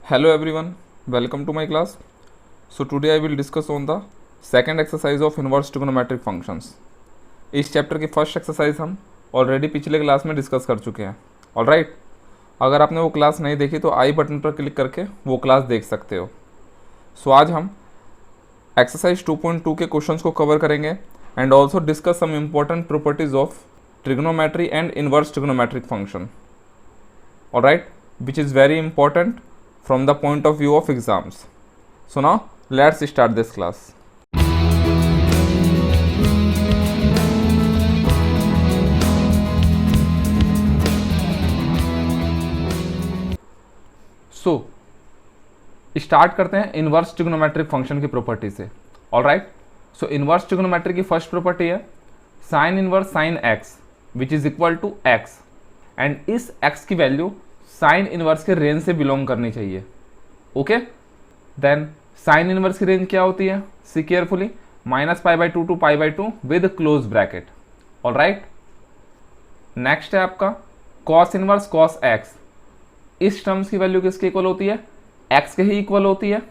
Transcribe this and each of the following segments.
Hello everyone, welcome to my class. So today I will discuss on the second exercise of inverse trigonometric functions. इस chapter की first exercise हम already पिछले class में discuss कर चुके हैं. Alright, अगर आपने वो क्लास नहीं देखी तो आई बटन पर क्लिक करके वो क्लास देख सकते हो. सो आज हम एक्सरसाइज 2.2 के क्वेश्चंस को कवर करेंगे and also discuss some important properties of trigonometry and inverse trigonometric function. Alright, which is very important from the point of view of exams. So now let's start this class. So start करते हैं inverse trigonometric function की property से. Alright, so inverse trigonometry की first property है sine inverse sine x which is equal to x, and इस x की value sine inverse के range से बिलोंग करनी चाहिए. ओके, देन साइन इनवर्स की रेंज क्या होती है, see carefully, -π/2 to π/2 with close bracket. Alright, next है आपका कॉस इनवर्स कॉस एक्स. इस टर्म्स की वैल्यू किसके इक्वल होती है, एक्स के ही इक्वल होती है.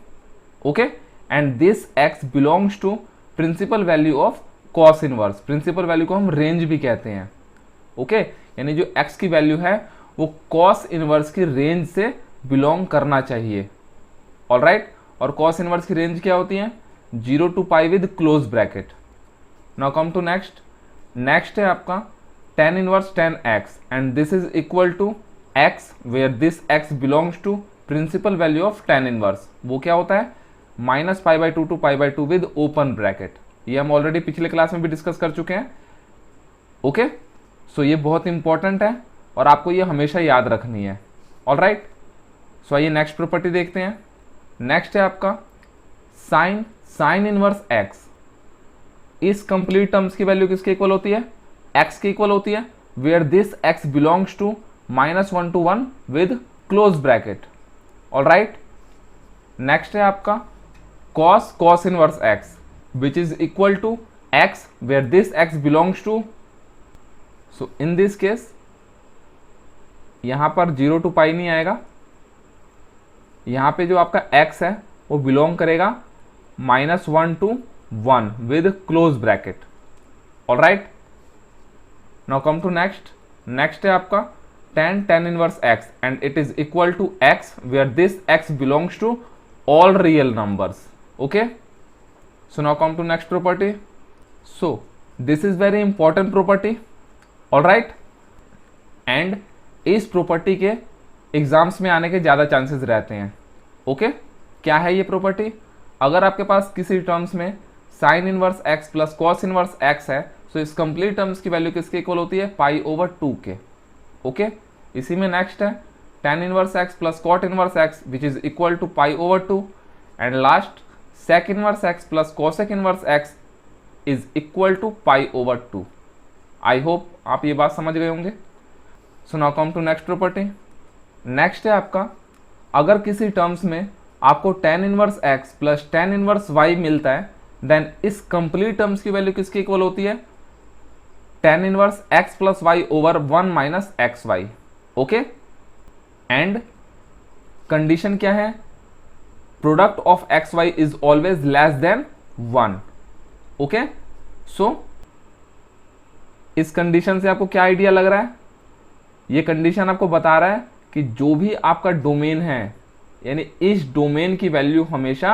Okay, and this x belongs to principal value of cos inverse. Principal value को हम रेंज भी कहते हैं. ओके, यानी जो एक्स की वैल्यू है वो कॉस इनवर्स की रेंज से बिलोंग करना चाहिए. ऑलराइट, और कॉस इनवर्स की रेंज क्या होती है, 0 to π with close bracket. Now come to next है आपका tan inverse tan x, and this is equal to x where this x belongs to principal value of tan inverse. वो क्या होता है, -π/2 टू π/2 विद ओपन ब्रैकेट. ये हम already पिछले class में भी डिस्कस कर चुके हैं. ओके, सो ये बहुत इंपॉर्टेंट है और आपको ये हमेशा याद रखनी है. ऑलराइट, सो आइए नेक्स्ट प्रॉपर्टी देखते हैं. नेक्स्ट है आपका साइन इनवर्स एक्स. इस कंप्लीट टर्म्स की वैल्यू किसके इक्वल होती है, एक्स के इक्वल होती है, where this x belongs to -1 to 1 with close bracket. Alright, next है आपका cos inverse x which is equal to x where this x belongs to, so in this case यहां पर 0 to π नहीं आएगा. यहां पे जो आपका x है वो बिलोंग करेगा -1 to 1 with close bracket. Alright, now come to next है आपका tan inverse x, and it is equal to x where this x belongs to all real numbers. Okay, so now come to next property. So this is very important property. Alright, and इस property के exams में आने के ज़्यादा chances रहते हैं. Okay, क्या है ये प्रॉपर्टी, अगर आपके पास किसी टर्म्स में sign inverse x plus cos inverse x है तो इस कंप्लीट टर्म्स की वैल्यू किसके इक्वल होती है, π/2 के. ओके, इसी में नेक्स्ट है tan inverse x plus cot inverse x which is equal to π/2, and last sec inverse x plus cosec inverse x is equal to π/2. I hope आप ये बात समझ गए होंगे. So now come to next property. Next है आपका अगर किसी टर्म्स में आपको tan inverse x plus tan inverse y मिलता है, देन इस कंप्लीट टर्म्स की वैल्यू किसकी इक्वल होती है, tan inverse x plus y over 1 minus xy. Okay, and condition क्या है, product of xy is always less than 1. Okay, so इस कंडीशन से आपको क्या आइडिया लग रहा है, ये कंडीशन आपको बता रहा है कि जो भी आपका डोमेन है यानी इस डोमेन की वैल्यू हमेशा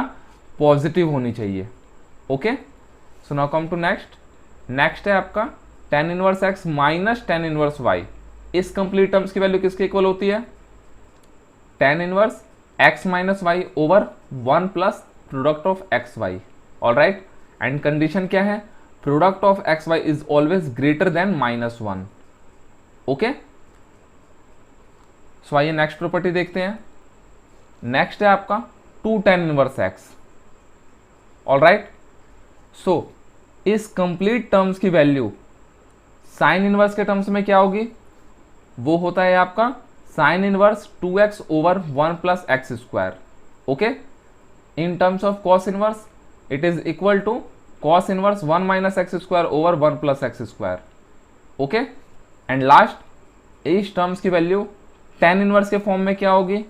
पॉजिटिव होनी चाहिए. Okay, so now come to next है आपका tan inverse x minus tan inverse y. इस कंप्लीट टर्म्स की वैल्यू किसके इक्वल होती है, tan inverse x minus y over 1 plus product of x y. Alright, and condition क्या है, product of x y is always greater than -1. Okay, so आइए next property देखते हैं. नेक्स्ट है आपका 2 tan inverse x. Alright, so इस complete terms की value sine inverse के टर्म्स में क्या होगी, वो होता है आपका sine inverse 2x over 1 plus x square. Okay, in terms of cos inverse it is equal to cos inverse 1 minus x square over 1 plus x square. Okay, and last इस terms की value tan inverse के form में क्या होगी,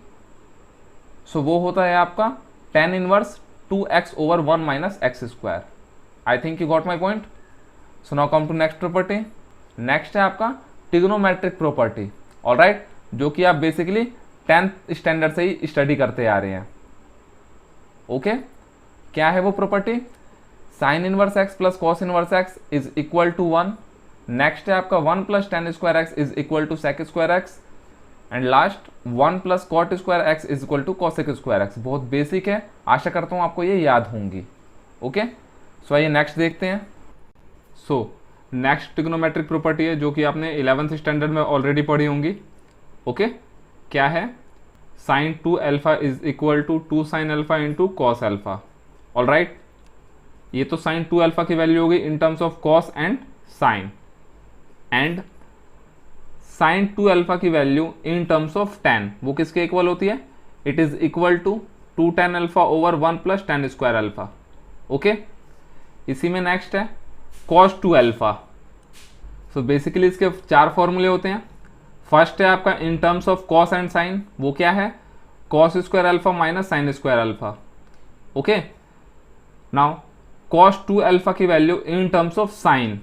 so वो होता है आपका tan inverse 2x over 1 minus x square. I think you got my point. So now come to next property. Next है आपका ट्रिग्नोमेट्रिक प्रॉपर्टी, ऑलराइट, जो कि आप बेसिकली 10th स्टैंडर्ड से ही स्टडी करते आ रहे हैं। ओके क्या है वो property? Sine inverse x plus cos inverse x is equal to 1। Next है आपका 1 plus tan square x is equal to sec square x. And last 1 plus cot square x is equal to cosec square x. बहुत basic है, आशा करता हूँ आपको ये याद होंगी। ओके सो आइए नेक्स्ट देखते हैं। सो नेक्स्ट ट्रिग्नोमेट्रिक प्रॉपर्टी है जो कि आपने 11th स्टैंडर्ड में ऑलरेडी पढ़ी होंगी। ओके क्या है? Sine 2 alpha is equal to 2 sine alpha into cos alpha. Alright, ये तो साइन 2 अल्फा की वैल्यू होगी in terms of cos and sine, and sine 2 alpha की value in terms of tan वो किसके इक्वल होती है? It is equal to 2 tan alpha over 1 plus tan square alpha. Okay इसी में नेक्स्ट है cos 2 अल्फा। सो बेसिकली इसके 4 फॉर्मूले होते हैं। फर्स्ट है आपका in terms of cos and sine, वो क्या है? cos square alpha minus sine square alpha. Okay now cos 2 alpha की value in terms of sine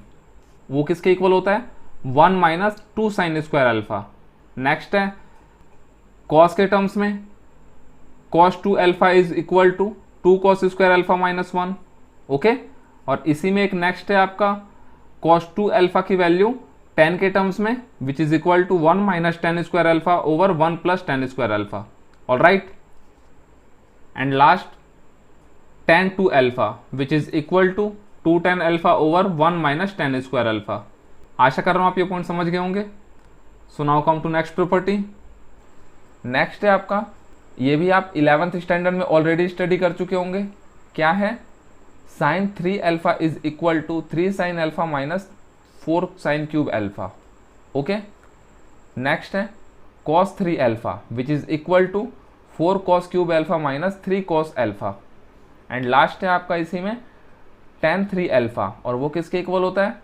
वो किसके इक्वल होता है? 1 minus 2 sine square alpha. Next है cos के टर्म्स में cos 2 alpha is equal to 2 cos square alpha minus 1। Okay और इसी में एक नेक्स्ट है आपका cos 2 अल्फा की वैल्यू tan के टर्म्स में which is equal to 1 minus tan square alpha over 1 plus tan square alpha. Alright and last tan 2 alpha which is equal to 2 tan alpha over 1 minus tan square alpha. आशा कर रहा हूं आप ये point समझ गए होंगे। So now come to next property. Next है आपका, ये भी आप 11th स्टैंडर्ड में ऑलरेडी स्टडी कर चुके होंगे। क्या है? Sine 3 alpha is equal to 3 sine alpha minus 4 sine cube alpha. Okay next है cos 3 alpha which is equal to 4 cos cube alpha minus 3 cos alpha. And last है आपका इसी में tan 3 अल्फा, और वो किसके इक्वल होता है?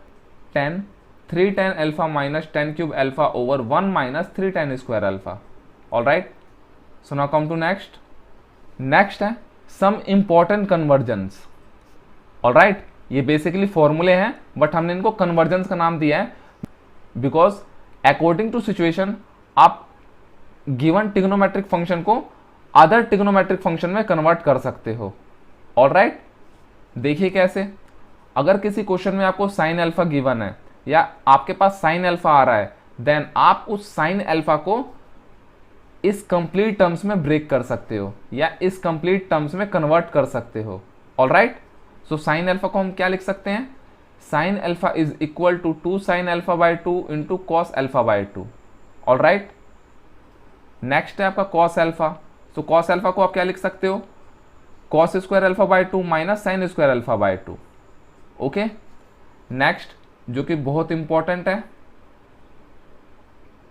3 tan alpha minus tan cube alpha over 1 minus 3 tan square alpha. Alright so now come to next. Next है सम इंपॉर्टेंट कन्वर्जन्स। ऑलराइट ये बेसिकली फॉर्मूले हैं बट हमने इनको कन्वर्जन्स का नाम दिया है बिकॉज अकॉर्डिंग टू सिचुएशन आप गिवन ट्रिग्नोमेट्रिक फंक्शन को अदर ट्रिग्नोमेट्रिक फंक्शन में कन्वर्ट कर सकते हो। ऑलराइट देखिए कैसे, अगर किसी क्वेश्चन में आपको साइन अल्फा गिवन है या आपके पास साइन अल्फा आ रहा है, देन आप उस साइन अल्फा को इस कंप्लीट टर्म्स में ब्रेक कर सकते हो या इस कंप्लीट टर्म्स में कन्वर्ट कर सकते हो। ऑलराइट सो साइन अल्फा को हम क्या लिख सकते हैं? Sine alpha is equal to 2 sine alpha by 2 into cos alpha by 2। Alright next है आपका cos alpha. So cos alpha को आप क्या लिख सकते हो? Cos square alpha by 2 minus sine square alpha by 2। Okay next जो कि बहुत इंपॉर्टेंट है,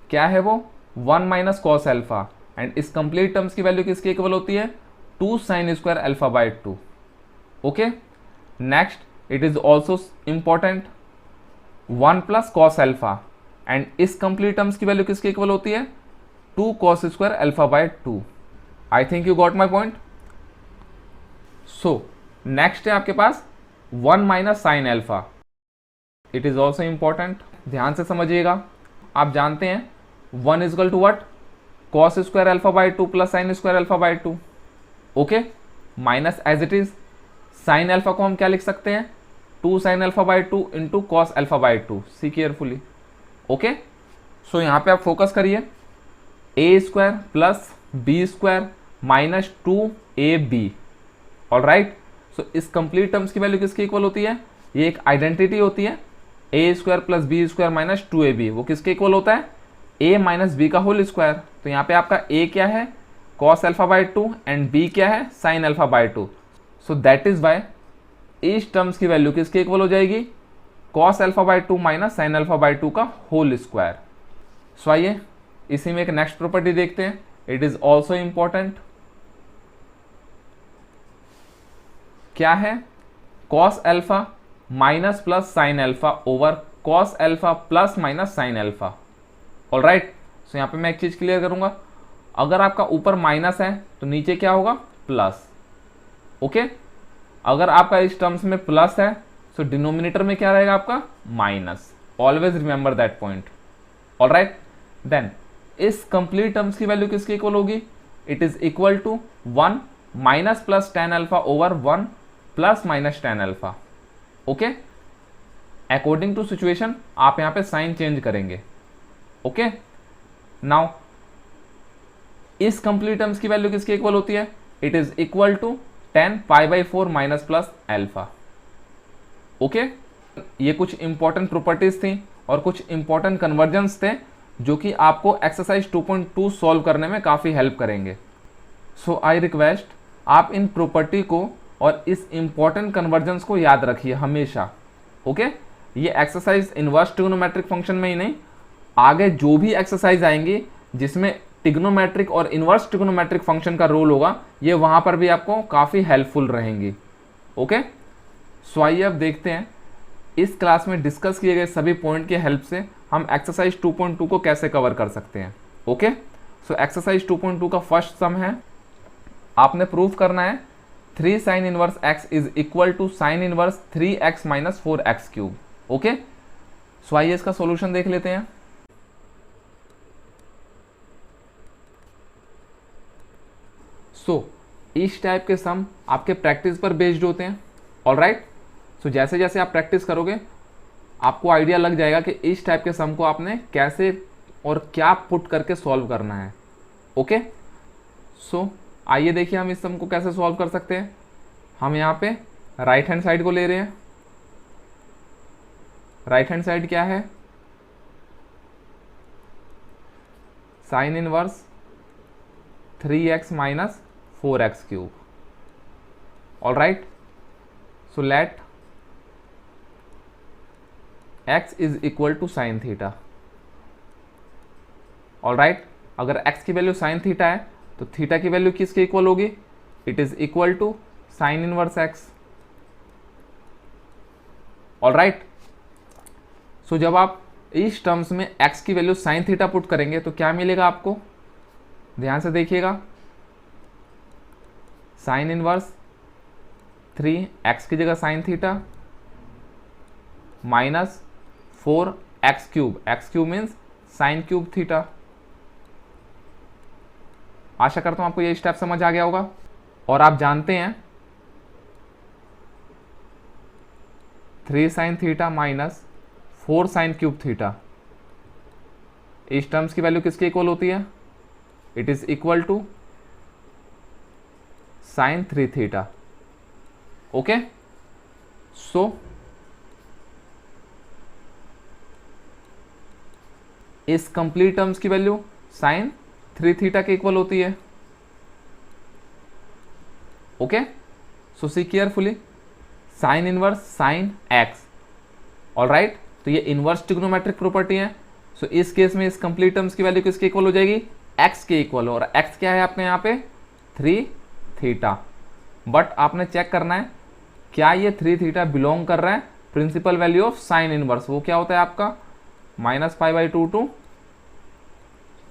क्या है वो? 1 माइनस कॉस अल्फा, एंड इस कंप्लीट टर्म्स की वैल्यू किसके इक्वल होती है? 2 sine square alpha by 2। Okay next it is also important 1 plus cos alpha, and इस कंप्लीट टर्म्स की वैल्यू किसके इक्वल होती है? 2 cos square alpha by 2। I think you got my point. So next है आपके पास 1 minus sine alpha. It is also important, ध्यान से समझिएगा। आप जानते हैं 1 is equal to what? Cos square alpha by 2 plus sine square alpha by 2। Okay minus as it is sine alpha को हम क्या लिख सकते हैं? 2 sine alpha by 2 into cos alpha by 2। See carefully. Okay so यहाँ पे आप focus करिए, ए square plus B square minus 2ab। Alright so इस कंप्लीट टर्म्स की वैल्यू किसकी इक्वल होती है? ये एक आइडेंटिटी होती है, A square plus B square minus 2ab। वो किसके इक्वल होता है? a माइनस बी का होल स्क्वायर। तो यहाँ पे आपका a क्या है? Cos alpha by 2, and b क्या है? Sine alpha by 2। So that is why इस टर्म्स की वैल्यू किसके इक्वल हो जाएगी? Cos alpha by 2 minus sine alpha by 2 का होल स्क्वायर। सो आइए इसी में एक नेक्स्ट प्रॉपर्टी देखते हैं। It is also important. क्या है? Cos alpha minus plus sine alpha over cos alpha plus minus sine alpha. Alright so यहाँ पे मैं एक चीज क्लियर करूंगा, अगर आपका ऊपर माइनस है तो नीचे क्या होगा, प्लस। ओके, अगर आपका इस टर्म्स में प्लस है तो डिनोमिनेटर में क्या रहेगा आपका, minus. Always remember that point. Alright, then इस कंप्लीट टर्म्स की वैल्यू किसके इक्वल होगी, it is equal to 1 minus plus tan alpha over 1 plus minus tan alpha. Okay, according to situation आप यहां पे साइन चेंज करेंगे। ओके, नाउ इस complete terms की वैल्यू किसके इक्वल होती है, it is equal to 10 pi by 4 minus plus alpha. Okay, ये कुछ इंपॉर्टेंट प्रॉपर्टीज थी और कुछ इंपॉर्टेंट कन्वर्जन्स थे जो कि आपको एक्सरसाइज 2.2 सॉल्व करने में काफ़ी हेल्प करेंगे। सो आई रिक्वेस्ट आप इन प्रॉपर्टी को और इस इंपॉर्टेंट कन्वर्जन्स को याद रखिए हमेशा। ओके, ये एक्सरसाइज इनवर्स ट्रिग्नोमेट्रिक फंक्शन में ही नहीं, आगे जो भी एक्सरसाइज आएंगी जिसमें ट्रिग्नोमेट्रिक और इनवर्स ट्रिग्नोमेट्रिक फंक्शन का रोल होगा, ये वहां पर भी आपको काफ़ी हेल्पफुल रहेंगी। ओके, सो आइए अब देखते हैं इस क्लास में डिस्कस किए गए सभी पॉइंट की हेल्प से हम एक्सरसाइज 2.2 को कैसे कवर कर सकते हैं। ओके, सो एक्सरसाइज 2.2 का फर्स्ट सम है, आपने प्रूफ करना है 3 sine inverse x is equal to sine inverse 3x minus 4x cube. Okay, so आइए इसका सॉल्यूशन देख लेते हैं। सो इस टाइप के सम आपके प्रैक्टिस पर बेस्ड होते हैं। ऑलराइट, सो जैसे जैसे आप प्रैक्टिस करोगे आपको आइडिया लग जाएगा कि इस टाइप के सम को आपने कैसे और क्या पुट करके सॉल्व करना है। ओके, सो आइए देखिए हम इस सम को कैसे सॉल्व कर सकते हैं। हम यहाँ पे राइट हैंड साइड को ले रहे हैं। राइट हैंड साइड क्या है, sine inverse 3x minus 4x cube. Alright, so let x is equal to sine theta. Alright, अगर x की वैल्यू साइन थीटा है तो थीटा की वैल्यू किसके इक्वल होगी, it is equal to sine inverse x। Alright, so जब आप इस टर्म्स में x की वैल्यू साइन थीटा पुट करेंगे तो क्या मिलेगा आपको, ध्यान से देखिएगा, साइन इनवर्स 3x की जगह sine theta minus 4x cube, x cube means sine cube theta. आशा करता हूं आपको ये स्टेप समझ आ गया होगा। और आप जानते हैं 3 sine theta minus 4 sine cube theta, इस टर्म्स की वैल्यू किसके इक्वल होती है, it is equal to sine 3 theta. Okay, so इस कंप्लीट टर्म्स की वैल्यू साइन 3 थीटा के इक्वल होती है। Okay, so see carefully, sine inverse sine x. Alright, तो ये इनवर्स ट्रिग्नोमेट्रिक प्रॉपर्टी है। सो इस केस में इस कंप्लीट टर्म्स की वैल्यू किसके इक्वल हो जाएगी, एक्स के इक्वल। और एक्स क्या है आपने यहाँ पे 3 थीटा। बट आपने चेक करना है क्या ये 3 थीटा बिलोंग कर रहा है principal value of sine inverse, वो क्या होता है आपका minus pi by 2 to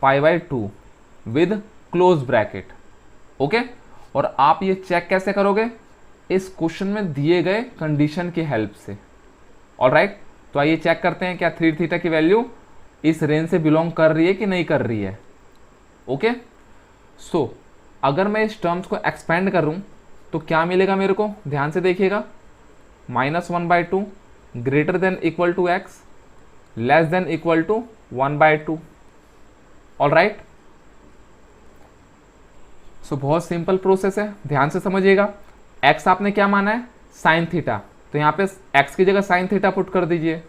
pi by 2 with close bracket. Okay, और आप ये चेक कैसे करोगे, इस क्वेश्चन में दिए गए कंडीशन की हेल्प से। ऑलराइट, तो आइए चेक करते हैं क्या 3 थीटा की वैल्यू इस रेंज से बिलोंग कर रही है कि नहीं कर रही है। ओके, सो अगर मैं इस टर्म्स को एक्सपेंड करूं तो क्या मिलेगा मेरे को, ध्यान से देखिएगा, -1/2 greater than equal to x less than equal to 1/2। Alright, so बहुत सिंपल प्रोसेस है, ध्यान से समझिएगा। एक्स आपने क्या माना है, साइन थीटा, तो यहाँ पे एक्स की जगह साइन थीटा पुट कर दीजिए,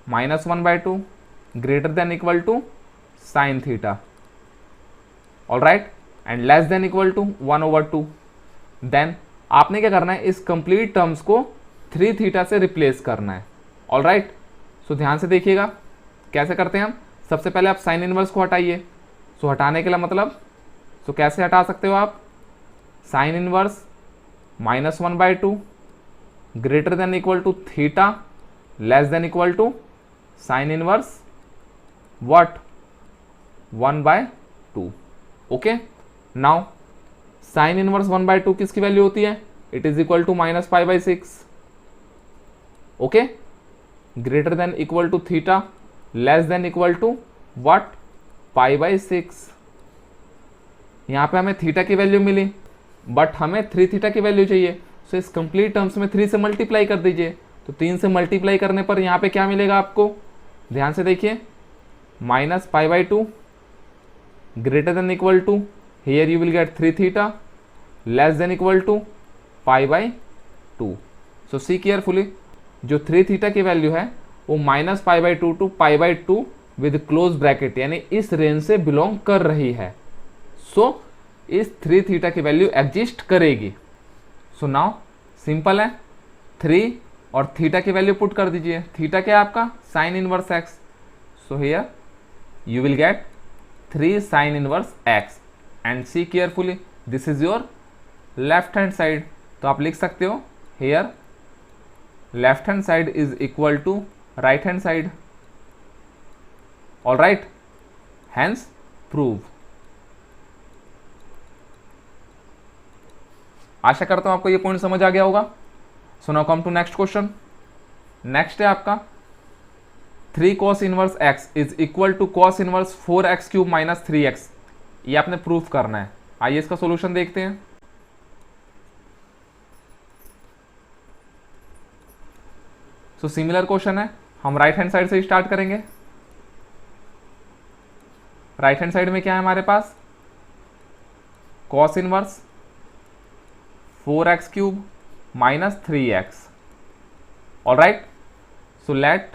-1/2 greater than equal to sine theta. Alright, and less than equal to 1/2। Then आपने क्या करना है, इस कंप्लीट टर्म्स को 3 थीटा से रिप्लेस करना है। ऑलराइट, सो ध्यान से देखिएगा कैसे करते हैं हम। सबसे पहले आप साइन इनवर्स को हटाइए। सो हटाने के लिए मतलब, सो कैसे हटा सकते हो आप, sine inverse -1/2 greater than equal to theta less than equal to sine inverse what 1/2। Okay, now sine inverse 1/2 किसकी वैल्यू होती है? It is equal to -π/6। Okay, greater than equal to theta, less than equal to what? π/6। यहाँ पे हमें theta की value milli, but हमें 3 theta की value चाहिए। सो इस कंप्लीट टर्म्स में 3 से मल्टीप्लाई कर दीजिए। तो 3 से मल्टीप्लाई करने पर यहाँ पे क्या मिलेगा आपको? ध्यान से देखिए, -π/2 greater than equal to, here you will get 3 theta, less than equal to π/2। So see carefully, जो 3 थीटा की वैल्यू है वो -π/2 टू π/2 विद क्लोज ब्रैकेट यानी इस रेंज से बिलोंग कर रही है। सो इस 3 थीटा की वैल्यू एग्जिस्ट करेगी। सो नाउ सिंपल है, 3 और थीटा की वैल्यू पुट कर दीजिए। थीटा क्या है आपका? Sine inverse x. So here you will get 3 sine inverse x and see carefully, this is your left hand side. तो आप लिख सकते हो here left hand side is equal to right hand side. All right, hence prove. आशा करता हूं आपको ये पॉइंट समझ आ गया होगा। So now come to next question. Next है आपका 3 cos inverse x is equal to cos inverse 4x³ minus 3x। ये आपने प्रूफ करना है। आइए इसका सॉल्यूशन देखते हैं। सो सिमिलर क्वेश्चन है, हम राइट हैंड साइड से स्टार्ट करेंगे। राइट हैंड साइड में क्या है हमारे पास? cos inverse 4x³ minus 3x। All right, so let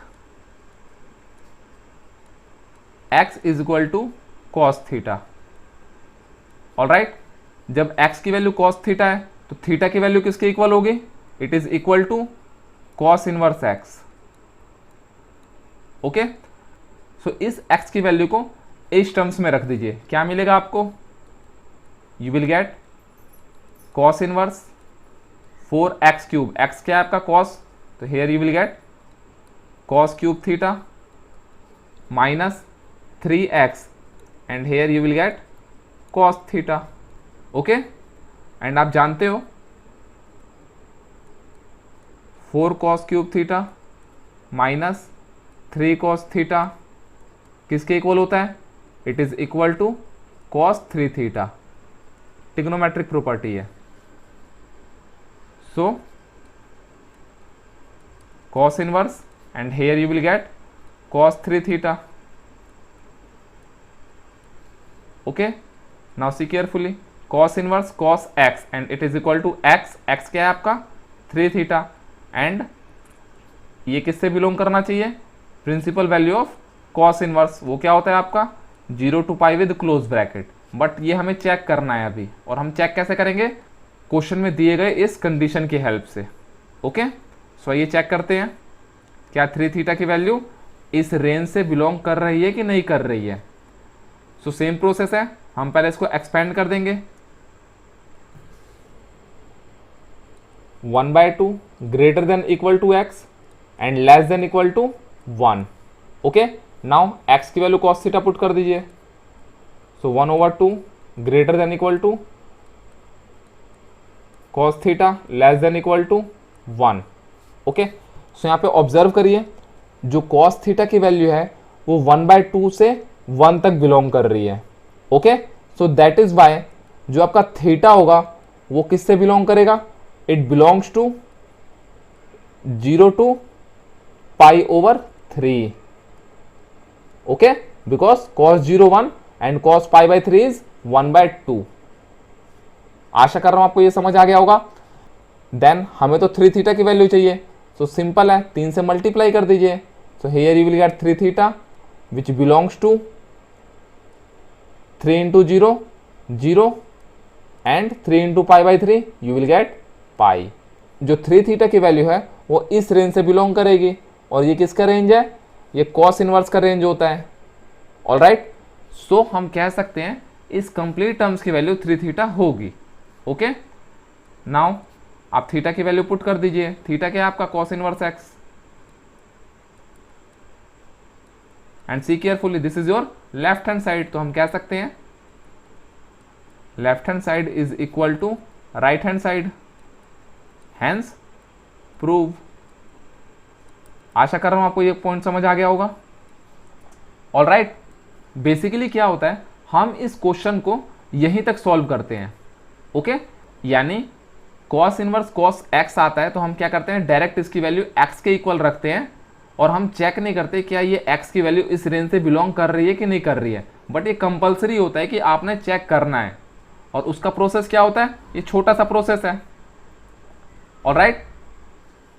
x is equal to cos theta. All right, जब x की वैल्यू cos थीटा है तो थीटा की वैल्यू किसके इक्वल होगी? It is equal to cos inverse x। Okay, so इस x की value को इस टर्म्स में रख दीजिए। क्या मिलेगा आपको? You will get cos inverse 4x³। x क्या है आपका? cos। तो here you will get cos³ theta minus 3x and here you will get cos theta. Okay, and आप जानते हो 4 cos³ theta minus 3 cos theta किसके इक्वल होता है? It is equal to cos 3 theta. Trigonometric property है। So cos inverse and here you will get cos 3 theta. Okay, now see carefully, cos inverse cos x and it is equal to x। x क्या है आपका? 3 theta and ये किससे belong करना चाहिए? Principal value of cos inverse, वो क्या होता है आपका? 0 to π with close bracket. But ये हमें चेक करना है अभी, और हम चेक कैसे करेंगे? क्वेश्चन में दिए गए इस कंडीशन की हेल्प से। ओके, सो ये चेक करते हैं क्या 3 थीटा की वैल्यू इस रेंज से बिलोंग कर रही है कि नहीं कर रही है। सो सेम प्रोसेस है, हम पहले इसको एक्सपेंड कर देंगे। 1/2 greater than equal to x and less than equal to 1। Okay, now x की वैल्यू cos थीटा पुट कर दीजिए। So 1/2 greater than equal to cos theta less than equal to 1। Okay, so यहाँ पे observe करिए, जो cos theta की value है वो 1/2 से 1 तक बिलोंग कर रही है। Okay, so that is why जो आपका थीटा होगा वो किससे बिलोंग करेगा? It belongs to 0 to π/3। Okay, because cos 0 1 and cos π/3 is 1/2। आशा कर रहा हूं आपको ये समझ आ गया होगा। देन हमें तो 3 थीटा की वैल्यू चाहिए, सो सिंपल है, 3 से मल्टीप्लाई कर दीजिए। So here you will get 3 theta which belongs to 3 into 0 0 and 3 into π/3 you will get pi. जो 3 थीटा की वैल्यू है वो इस रेंज से बिलोंग करेगी, और ये किसका रेंज है? ये cos इनवर्स का रेंज होता है। ऑल राइट, सो हम कह सकते हैं इस कंप्लीट टर्म्स की वैल्यू 3 थीटा होगी। ओके, नाउ आप थीटा की वैल्यू पुट कर दीजिए। थीटा क्या है आपका? cos inverse x and see carefully, this is your left hand side. तो हम कह सकते हैं left hand side is equal to right hand side, hence prove. आशा कर रहा हूं आपको ये पॉइंट समझ आ गया होगा। ऑलराइट, बेसिकली क्या होता है, हम इस क्वेश्चन को यहीं तक सॉल्व करते हैं। ओके, यानी कॉस इनवर्स कॉस एक्स आता है तो हम क्या करते हैं, डायरेक्ट इसकी वैल्यू एक्स के इक्वल रखते हैं और हम चेक नहीं करते क्या ये एक्स की वैल्यू इस रेंज से बिलोंग कर रही है कि नहीं कर रही है। बट ये कंपलसरी होता है कि आपने चेक करना है, और उसका प्रोसेस क्या होता है, ये छोटा सा प्रोसेस है। ऑलराइट,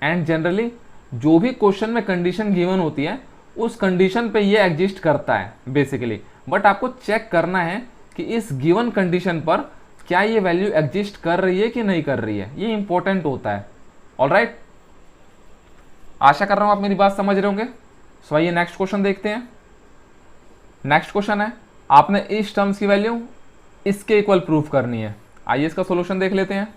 एंड जनरली जो भी क्वेश्चन में कंडीशन गिवन होती है उस कंडीशन पे ये एग्जिस्ट करता है बेसिकली, बट आपको चेक करना है कि इस गिवन कंडीशन पर क्या ये वैल्यू एग्जिस्ट कर रही है कि नहीं कर रही है, ये इंपॉर्टेंट होता है। ऑलराइट, आशा कर रहा हूं आप मेरी बात समझ रहे होंगे। सो आइए नेक्स्ट क्वेश्चन देखते हैं। नेक्स्ट क्वेश्चन है, आपने इस टर्म्स की वैल्यू इसके इक्वल प्रूव करनी है। आइए इसका सॉल्यूशन देख लेते हैं।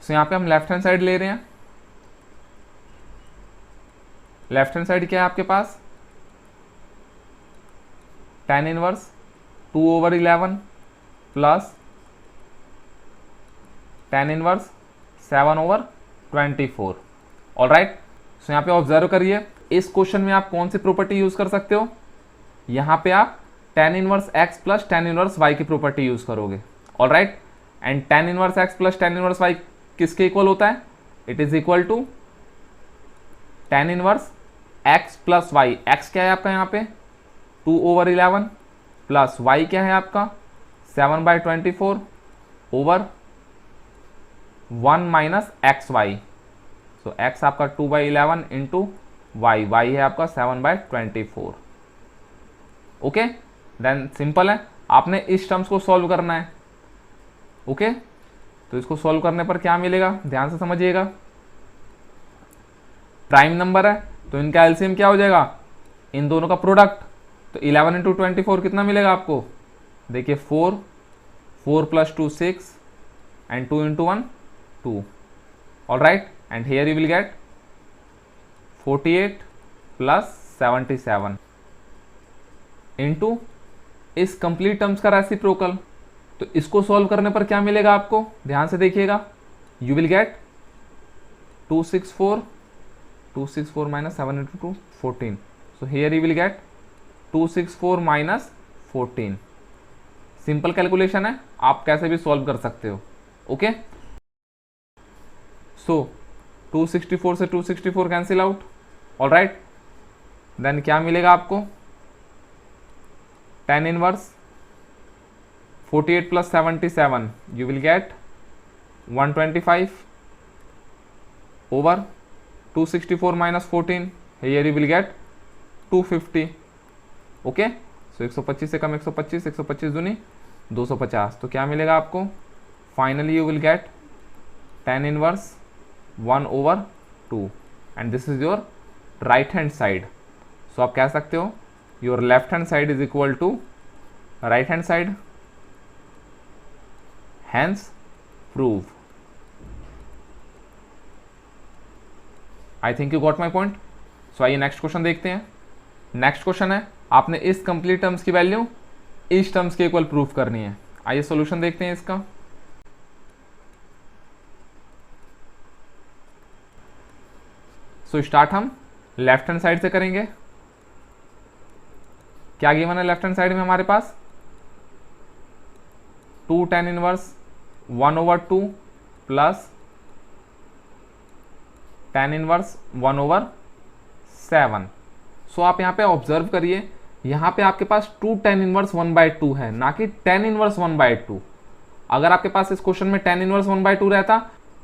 सो यहां पे हम लेफ्ट हैंड साइड ले रहे हैं। लेफ्ट हैंड साइड क्या है आपके पास, tan inverse 2/11 plus tan inverse 7/24। Alright, so यहाँ पे ऑब्जर्व करिए, इस क्वेश्चन में आप कौन सी प्रॉपर्टी यूज कर सकते हो, यहाँ पे आप tan inverse x plus tan inverse y की प्रॉपर्टी यूज करोगे। Alright, and tan inverse x plus tan inverse y किसके इक्वल होता है, it is equal to tan inverse x plus y. x क्या है आपका यहाँ पे 2/11 प्लस y क्या है आपका 7/24 ओवर 1 माइनस एक्स वाई। सो x आपका 2/11 इंटू वाई, वाई है आपका 7/24। ओके, देन सिंपल है, आपने इस टर्म्स को सॉल्व करना है। ओके, तो इसको सॉल्व करने पर क्या मिलेगा, ध्यान से समझिएगा। प्राइम नंबर है तो इनका एलसीएम क्या हो जाएगा, इन दोनों का प्रोडक्ट, तो 11 इंटू 24 कितना मिलेगा आपको, देखिए 4, 4 plus 2 6 and 2 into 1 2। Alright, and here you will gate 48 plus 77 into इस कंप्लीट टर्म्स का रेसिप्रोकल। तो इसको सॉल्व करने पर क्या मिलेगा आपको, ध्यान से देखिएगा, you will gate 264 minus 7 into 2 14। so here you will get 264 minus 14। Simple calculation है, आप कैसे भी सॉल्व कर सकते हो। ओके, सो 264 से 264 कैंसिल आउट। ऑलराइट, देन क्या मिलेगा आपको, tan inverse 48 plus 77 you will get 125 over 264 minus 14, here you will get 250। Okay, so 125 से कम 125, 125 दूनी 250, तो क्या मिलेगा आपको, finally you will get tan inverse 1/2 and this is your right hand side. So आप कह सकते हो your left hand side is equal to right hand side, hence prove. I think you got my point. So आइए next question देखते हैं। Next question है, आपने इस कंप्लीट टर्म्स की वैल्यू इस टर्म्स के इक्वल प्रूफ करनी है। आइए सॉल्यूशन देखते हैं इसका। सो स्टार्ट हम लेफ्ट हैंड साइड से करेंगे। क्या गिवन है लेफ्ट हैंड साइड में हमारे पास, 2 tan inverse 1/2 plus tan inverse 1/7। सो आप यहाँ पे ऑब्जर्व करिए, यहाँ पे आपके पास 2 tan इनवर्स 1/2 है, ना कि tan इनवर्स 1/2। अगर आपके पास इस क्वेश्चन में tan इनवर्स 1/2 रहता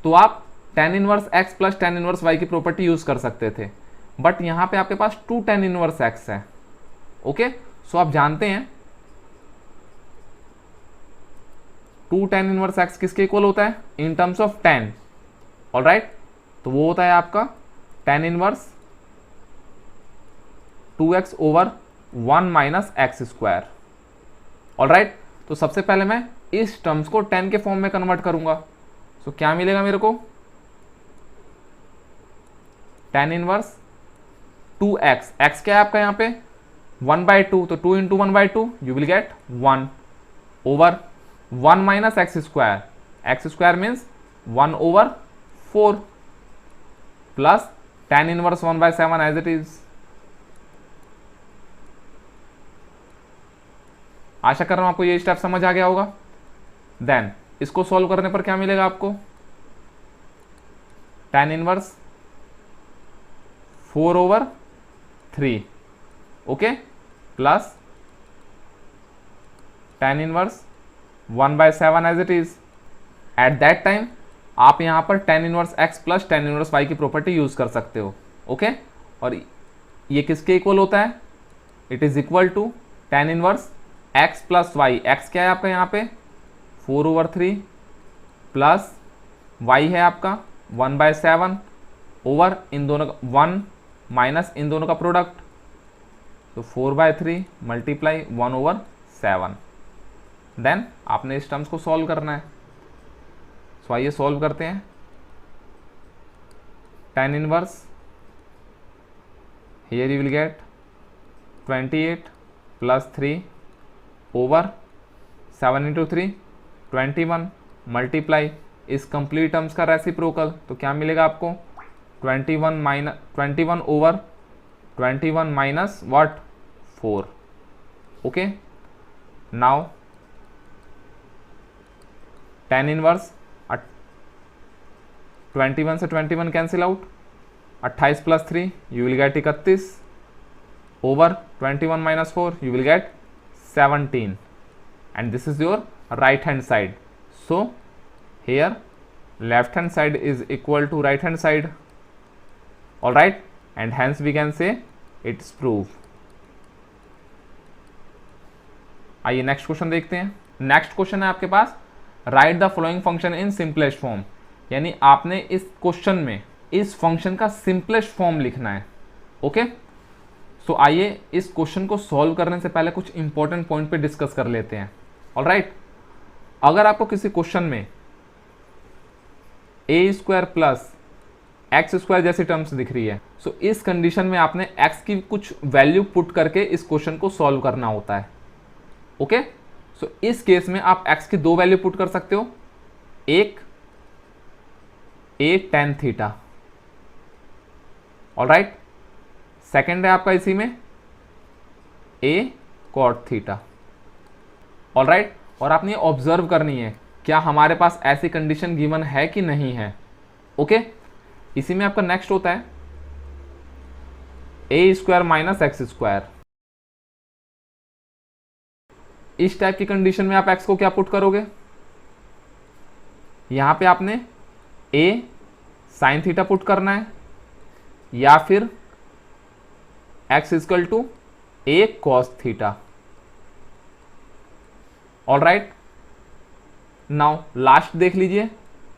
तो आप tan inverse x plus tan inverse y की प्रॉपर्टी यूज कर सकते थे, बट यहाँ पे आपके पास 2 tan इनवर्स x है। ओके, सो आप जानते हैं 2 tan इनवर्स x किसके इक्वल होता है, इन टर्म्स ऑफ tan। ऑलराइट, तो वो होता है आपका tan inverse 2x over 1 minus x square. Alright, तो सबसे पहले मैं इस टर्म्स को tan के फॉर्म में कन्वर्ट करूंगा। सो क्या मिलेगा मेरे को, tan इनवर्स 2x, x क्या है आपका यहाँ पे 1/2, तो 2 into 1/2 you will get 1 over 1 minus x square, x square means 1/4 plus tan inverse 1/7 as it is. आशा कर रहा हूं आपको ये स्टेप समझ आ गया होगा। देन इसको सॉल्व करने पर क्या मिलेगा आपको, tan inverse 4/3 okay plus tan inverse 1/7 as it is. At that time आप यहां पर tan inverse x plus tan inverse y की प्रॉपर्टी यूज कर सकते हो ओके और ये किसके इक्वल होता है, it is equal to tan inverse x plus y. X क्या है आपका यहाँ पे 4/3 प्लस y है आपका 1/7 ओवर इन दोनों का 1 माइनस इन दोनों का प्रोडक्ट, तो 4/3 मल्टीप्लाई 1/7। देन आपने इस टर्म्स को सॉल्व करना है। सो आइए सॉल्व करते हैं। tan inverse here you will gate 28 plus 3 over 7 into 3 21 multiply इस कंप्लीट टर्म्स का रेसिप्रोकल, तो क्या मिलेगा आपको 21 over 21 minus what 4 okay. Now tan inverse 21 से 21 cancel out, 28 plus 3 you will gate 31 over 21 minus 4 you will get 17 and this is your right hand side. So here left hand side is equal to right hand side, all right, and hence we can say it's proof. आइए next question देखते हैं। Next question है आपके पास write the following function in simplest form, यानी आपने इस question में इस फंक्शन का सिंपलेस्ट फॉर्म लिखना है ओके। सो आइए इस क्वेश्चन को सॉल्व करने से पहले कुछ इंपॉर्टेंट पॉइंट पे डिस्कस कर लेते हैं ऑलराइट। अगर आपको किसी क्वेश्चन में ए स्क्वायर प्लस एक्स स्क्वायर जैसी टर्म्स दिख रही है, सो इस कंडीशन में आपने एक्स की कुछ वैल्यू पुट करके इस क्वेश्चन को सॉल्व करना होता है ओके। सो इस केस में आप एक्स की दो वैल्यू पुट कर सकते हो, एक ए टेन थीटा ऑलराइट, सेकेंड है आपका इसी में ए कॉट थीटा ऑलराइट। और आपने ऑब्जर्व करनी है क्या हमारे पास ऐसी कंडीशन गिवन है कि नहीं है ओके। इसी में आपका नेक्स्ट होता है A square minus x square. इस टाइप की कंडीशन में आप एक्स को क्या पुट करोगे, यहां पे आपने ए साइन थीटा पुट करना है या फिर x equal to a cos theta alright. Now last देख लीजिए,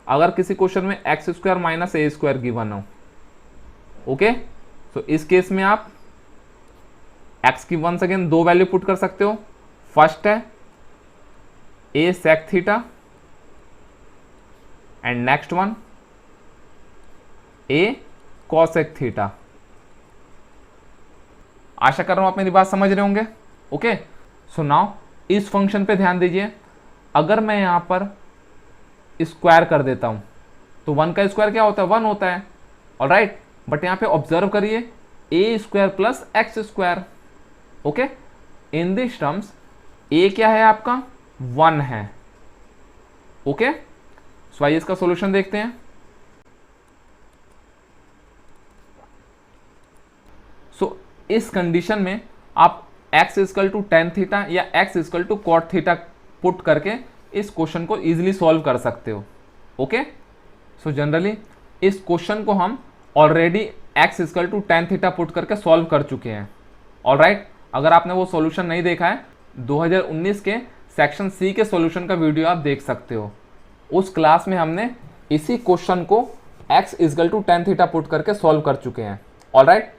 अगर किसी क्वेश्चन में x square minus a square given हो ओके, तो इस केस में आप एक्स की वंस अगेन दो वैल्यू पुट कर सकते हो। फर्स्ट है a sec theta and next one a cosec theta. आशा कर रहा हूं आप मेरी बात समझ रहे होंगे ओके। सो नाउ इस फंक्शन पे ध्यान दीजिए, अगर मैं यहां पर स्क्वायर कर देता हूं तो 1 का स्क्वायर क्या होता है 1 होता है ऑलराइट, बट यहां पे ऑब्जर्व करिए ए square plus x square okay. In this terms a क्या है आपका 1 है ओके। सो आइए इसका सॉल्यूशन देखते हैं। सो इस कंडीशन में आप x equal to tan theta या x equal to cot theta put करके इस क्वेश्चन को इजीली सॉल्व कर सकते हो ओके। सो जनरली इस क्वेश्चन को हम already x equal to tan theta put करके सॉल्व कर चुके हैं ऑलराइट। अगर आपने वो सॉल्यूशन नहीं देखा है 2019 के सेक्शन सी के सॉल्यूशन का वीडियो आप देख सकते हो। उस क्लास में हमने इसी क्वेश्चन को x equal to tan theta put करके सॉल्व कर चुके हैं ऑलराइट।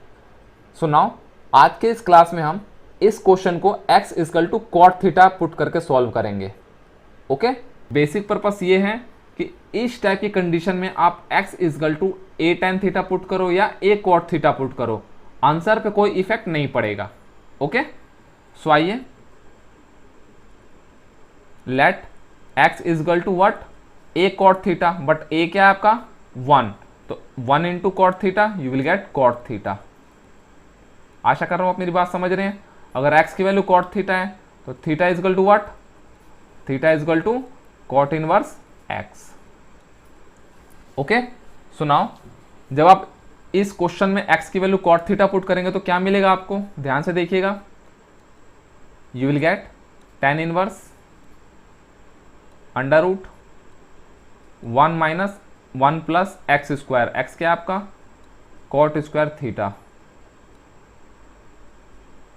सो नाउ आज के इस क्लास में हम इस क्वेश्चन को x equal to cot theta put करके सॉल्व करेंगे ओके। बेसिक पर्पस ये है कि इस टाइप की कंडीशन में आप x equal to a tan theta put करो या ए कॉट थीटा पुट करो, आंसर पे कोई इफेक्ट नहीं पड़ेगा ओके, सो आइए, let x is equal to what, a cot theta, but a क्या है आपका 1, तो 1 into cot theta you will get cot theta. आशा कर रहा हूं आप मेरी बात समझ रहे हैं। अगर x की वैल्यू कॉट थीटा है तो theta is equal to what, theta is equal to cot inverse x। Okay, so now जब आप इस क्वेश्चन में x की वैल्यू कॉट थीटा पुट करेंगे तो क्या मिलेगा आपको, ध्यान से देखिएगा, you will get tan inverse under root 1 minus 1 plus x square, x क्या है आपका cot square theta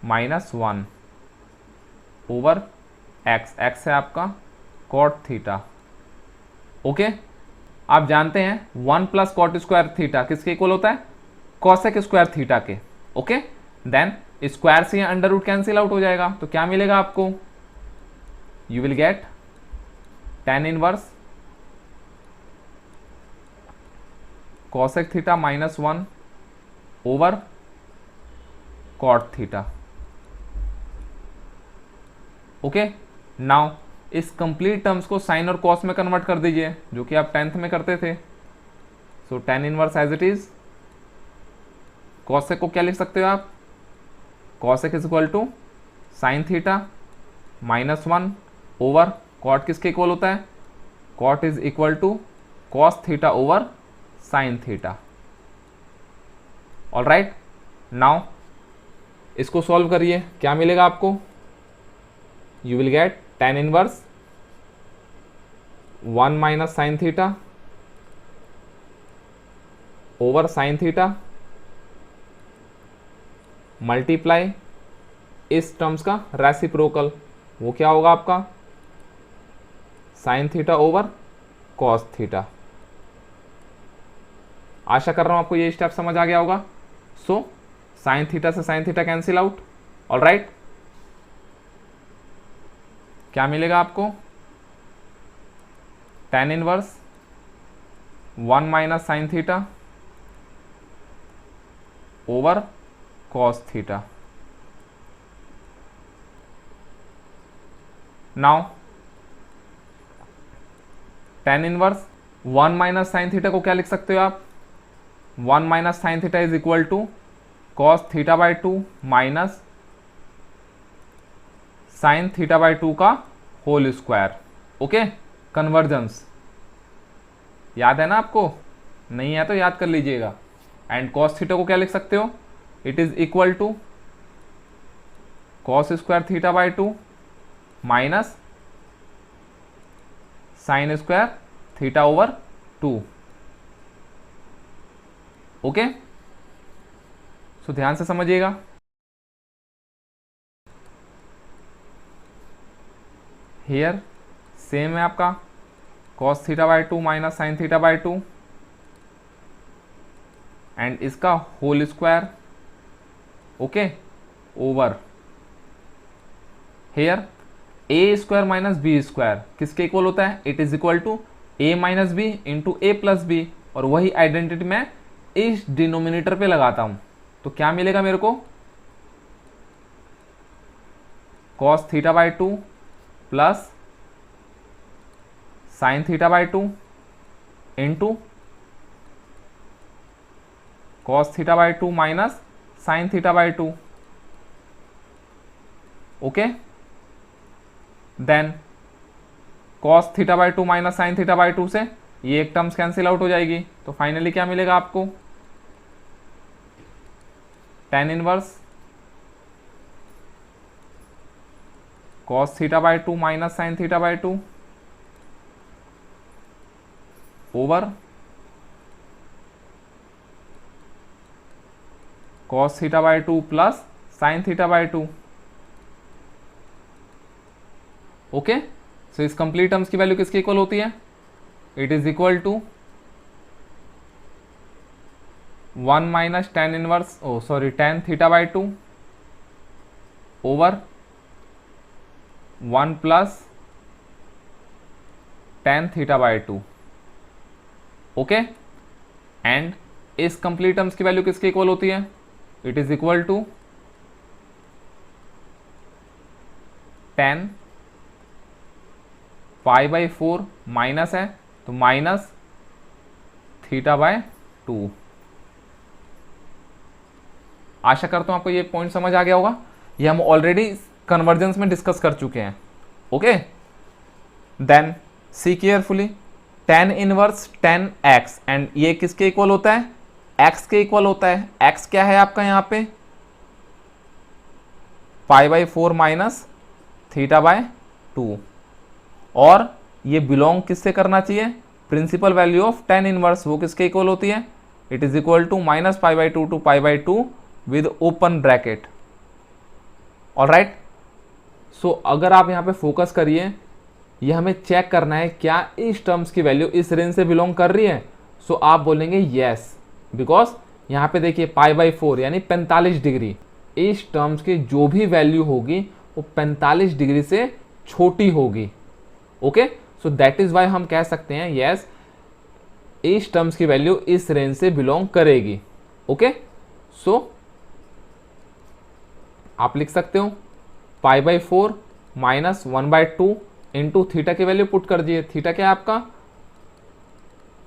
minus 1 over x, x है आपका कॉट थीटा। ओके, आप जानते हैं 1 प्लस कॉट स्क्वायर थीटा किसके इक्वल होता है, कॉसेक स्क्वायर थीटा के। ओके, देन स्क्वायर से अंडर रूट कैंसिल आउट हो जाएगा, तो क्या मिलेगा आपको, you will get tan inverse cosec theta minus 1 over cot theta. Okay, now इस कंप्लीट टर्म्स को साइन और कॉस में कन्वर्ट कर दीजिए, जो कि आप 10th में करते थे। So tan inverse as it is, cosec को क्या लिख सकते हो आप, cosec is equal to sine theta minus 1 over cot किसके इक्वल होता है, cot is equal to cos theta over sine theta. Alright, now इसको सॉल्व करिए, क्या मिलेगा आपको, you will get tan inverse 1 minus sine theta over sine theta multiply इस terms का रेसिप्रोकल, वो क्या होगा आपका sine theta over cos theta. आशा कर रहा हूं आपको ये स्टेप समझ आ गया होगा। सो साइन थीटा से sine theta cancel out. Alright, क्या मिलेगा आपको, tan inverse 1 minus sine theta over cos theta. Now tan inverse 1 minus sine theta को क्या लिख सकते हो आप, 1 minus sine theta is equal to cos theta by 2 minus sine theta by 2 का होल स्क्वायर। ओके, कन्वर्जेंस याद है ना आपको, नहीं है तो याद कर लीजिएगा। एंड कॉस थीटा को क्या लिख सकते हो, it is equal to cos square theta by 2 minus sine square theta over 2। Okay, so ध्यान से समझिएगा। हियर सेम है आपका cos theta by 2 minus sine theta by 2 and इसका whole square. Okay, over here a square minus b square किसके equal होता है, it is equal to a minus b into a plus b, और वही identity मैं इस denominator पे लगाता हूं, तो क्या मिलेगा मेरे को, cos theta by 2 plus sine theta by 2 into cos theta by 2 minus sine theta by 2। Okay, then cos theta by 2 minus sine theta by 2 से ये एक टर्म्स कैंसिल आउट हो जाएगी, तो फाइनली क्या मिलेगा आपको, tan inverse cos theta by 2 minus sine theta by 2 over cos theta by 2 plus sine theta by 2। Okay, so इस कंप्लीट टर्म्स की वैल्यू किसके इक्वल होती है, it is equal to 1 minus tan inverse tan theta by 2 over 1 plus tan theta by 2। Okay, and इस complete terms की value किसके equal होती है, it is equal to 10 pi by 4 minus है तो माइनस थीटा बाय 2। आशा करता हूं आपको ये पॉइंट समझ आ गया होगा। ये हम ऑलरेडी कन्वर्जेंस में डिस्कस कर चुके हैं। Okay, then see carefully, tan inverse 10x and ये किसके इक्वल होता है? x के इक्वल होता है। x क्या है आपका यहाँ पे? Pi by 4 minus theta by 2। और ये बिलोंग किससे करना चाहिए? Principal value of tan inverse, वो किसके इक्वल होती है? It is equal to minus pi by 2 to pi by 2 with open bracket. Alright, so अगर आप यहाँ पे फोकस करिए, ये हमें चेक करना है क्या इस टर्म्स की वैल्यू इस रेंज से बिलोंग कर रही है। सो आप बोलेंगे यस, बिकॉज यहाँ पे देखिए पाई बाई 4 यानी 45 डिग्री, इस टर्म्स की जो भी वैल्यू होगी वो 45 डिग्री से छोटी होगी। Okay, so that is why हम कह सकते हैं यस, इस टर्म्स की वैल्यू इस रेंज से बिलोंग करेगी। ओके, सो आप लिख सकते हो pi by 4 minus 1/2 into theta की वैल्यू पुट कर दिए। थीटा क्या है आपका?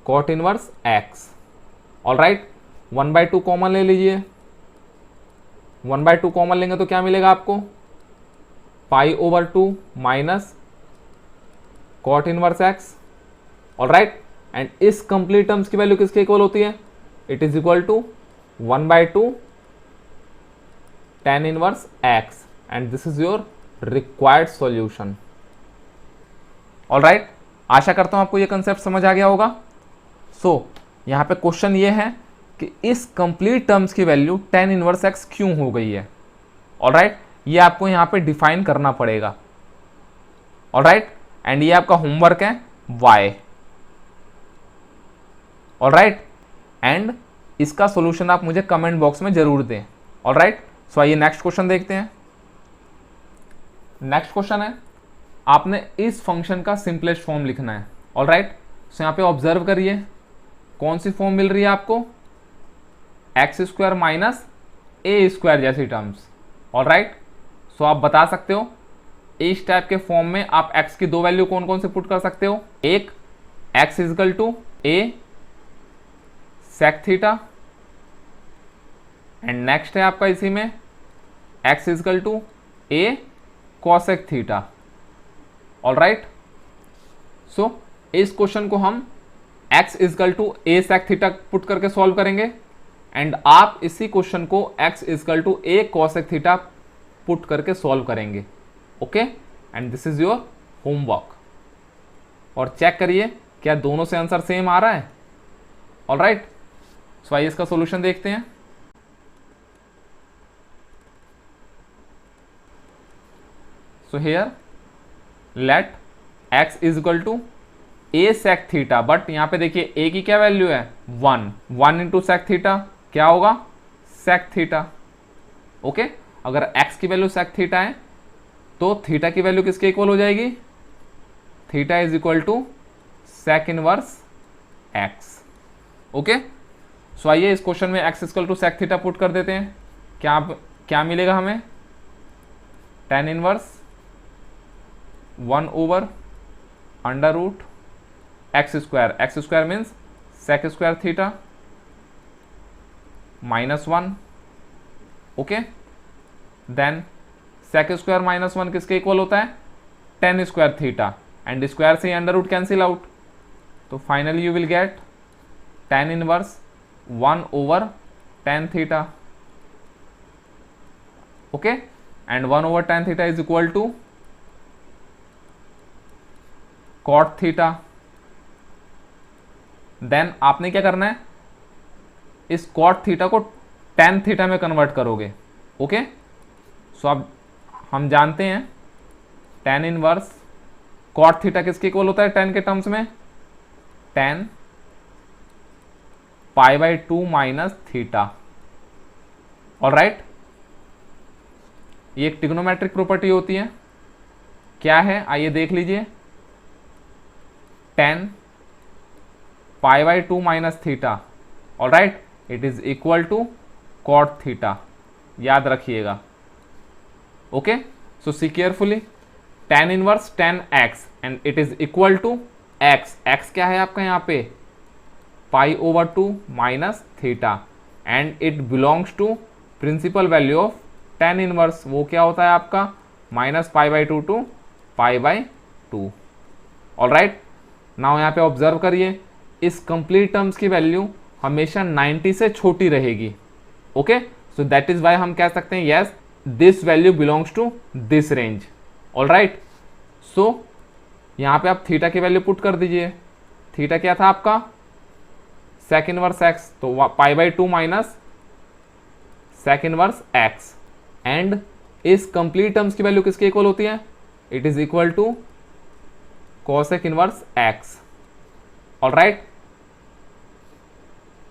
Cot inverse x. Alright, 1/2 common ले लीजिए। 1/2 कॉमन लेंगे तो क्या मिलेगा आपको? Pi over 2 minus cot inverse x. Alright, and इस कंप्लीट टर्म्स की वैल्यू किसके इक्वल होती है? It is equal to 1/2 tan inverse x and this is your required solution. Alright, आशा करता हूं आपको ये कंसेप्ट समझ आ गया होगा। सो यहाँ पे क्वेश्चन ये है कि इस कंप्लीट टर्म्स की वैल्यू tan इनवर्स x क्यों हो गई है। ऑलराइट, ये आपको यहाँ पे डिफाइन करना पड़ेगा। ऑलराइट, एंड ये आपका होमवर्क है y। ऑलराइट, एंड इसका सोल्यूशन आप मुझे कमेंट बॉक्स में जरूर दें। ऑलराइट, सो आइए नेक्स्ट क्वेश्चन देखते हैं। नेक्स्ट क्वेश्चन है, आपने इस फंक्शन का सिंपलेस्ट फॉर्म लिखना है। ऑलराइट, सो यहाँ पे ऑब्जर्व करिए कौन सी फॉर्म मिल रही है आपको? X square minus a square जैसी टर्म्स। ऑलराइट, सो आप बता सकते हो इस टाइप के फॉर्म में आप x की दो वैल्यू कौन कौन से पुट कर सकते हो? एक x equal to a sec theta, and next है आपका इसी में x equal to a cosec theta. Alright, so इस क्वेश्चन को हम x equal to a sec theta put करके सॉल्व करेंगे, एंड आप इसी क्वेश्चन को x equal to a cosec theta put करके सॉल्व करेंगे। Okay, and this is your homework. और चेक करिए क्या दोनों से आंसर सेम आ रहा है। ऑलराइट, सो आइए इसका सॉल्यूशन देखते हैं। So here let x is equal to a sec theta, but यहां पे देखिए a की क्या वैल्यू है? 1 इंटू सेक थीटा क्या होगा? Sec theta. ओके, अगर x की वैल्यू सेक थीटा है तो थीटा की वैल्यू किसके इक्वल हो जाएगी? Theta is equal to sec inverse x। Okay, so आइए इस क्वेश्चन में x equal to sec theta put कर देते हैं। क्या मिलेगा हमें? tan inverse 1 over under root x square means sec square theta minus 1। Okay, then sec square minus 1 किसके इक्वल होता है? tan square theta, and square से अंडर रूट कैंसिल आउट, तो finally you will get tan inverse 1 over tan theta. Okay, and 1 over tan theta is equal to cot theta. Then आपने क्या करना है? इस कॉट थीटा को tan theta में convert करोगे। ओके, सो अब हम जानते हैं tan इनवर्स कॉट थीटा किसके इक्वल होता है tan के टर्म्स में? tan pi by 2 minus theta. Alright, ये एक ट्रिग्नोमेट्रिक प्रॉपर्टी होती है। क्या है आइए देख लीजिए। tan pi by 2 minus theta, alright, it is equal to cot theta, याद रखिएगा। Okay, so see carefully, tan inverse tan x and it is equal to x। x क्या है आपका यहाँ पे π/2 minus theta and it belongs to principal value of tan inverse, वो क्या होता है आपका -π/2 टू π/2। ऑलराइट, नाउ यहाँ पे ऑब्जर्व करिए, इस कंप्लीट टर्म्स की वैल्यू हमेशा 90 से छोटी रहेगी। Okay, so that is why हम कह सकते हैं yes this value belongs to this range. Alright, so यहाँ पे आप थीटा की वैल्यू पुट कर दीजिए। थीटा क्या था आपका sec इनवर्स x, तो π/2 minus sec inverse x and इस कंप्लीट टर्म्स की वैल्यू किसके इक्वल होती है, it is equal to cosec inverse x। Alright,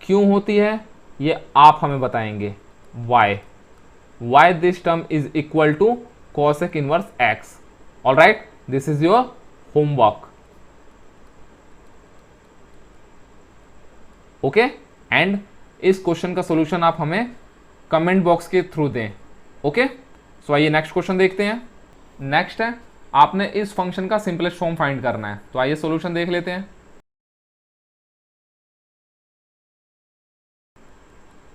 क्यों होती है ये आप हमें बताएंगे, why this term is equal to cosec inverse x। Alright, this is your homework. Okay, and इस क्वेश्चन का सॉल्यूशन आप हमें कमेंट बॉक्स के थ्रू दें। ओके, सो आइए नेक्स्ट क्वेश्चन देखते हैं। नेक्स्ट है, आपने इस फंक्शन का सिंपलेस्ट फॉर्म फाइंड करना है, तो आइए सॉल्यूशन देख लेते हैं।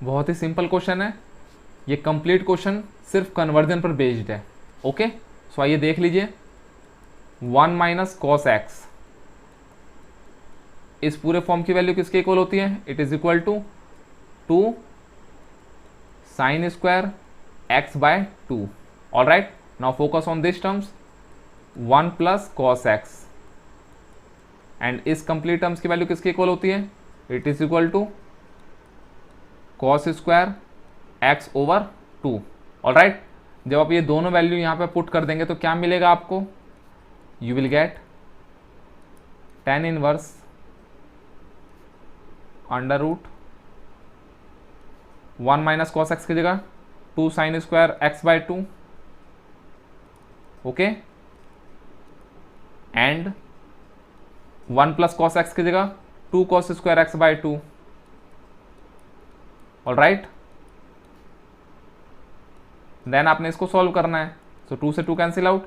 बहुत ही सिंपल क्वेश्चन है, ये कंप्लीट क्वेश्चन सिर्फ कन्वर्जन पर बेस्ड है। ओके, सो आइए देख लीजिए, 1 माइनस कॉस एक्स, इस पूरे फॉर्म की वैल्यू किसके इक्वल होती है, it is equal to 2 sine square x by 2। Alright, now focus on this terms, 1 plus cos x and इस कंप्लीट टर्म्स की वैल्यू किसके इक्वल होती है, it is equal to cos square x over 2। Alright, जब आप ये दोनों value यहाँ पे पुट कर देंगे तो क्या मिलेगा आपको, you will get tan inverse under root 1 minus cos x की जगह 2 sine square x by 2। Okay, and 1 plus cos x की जगह 2 cos square x by 2। Alright, then आपने इसको सॉल्व करना है, सो 2 से 2 cancel out,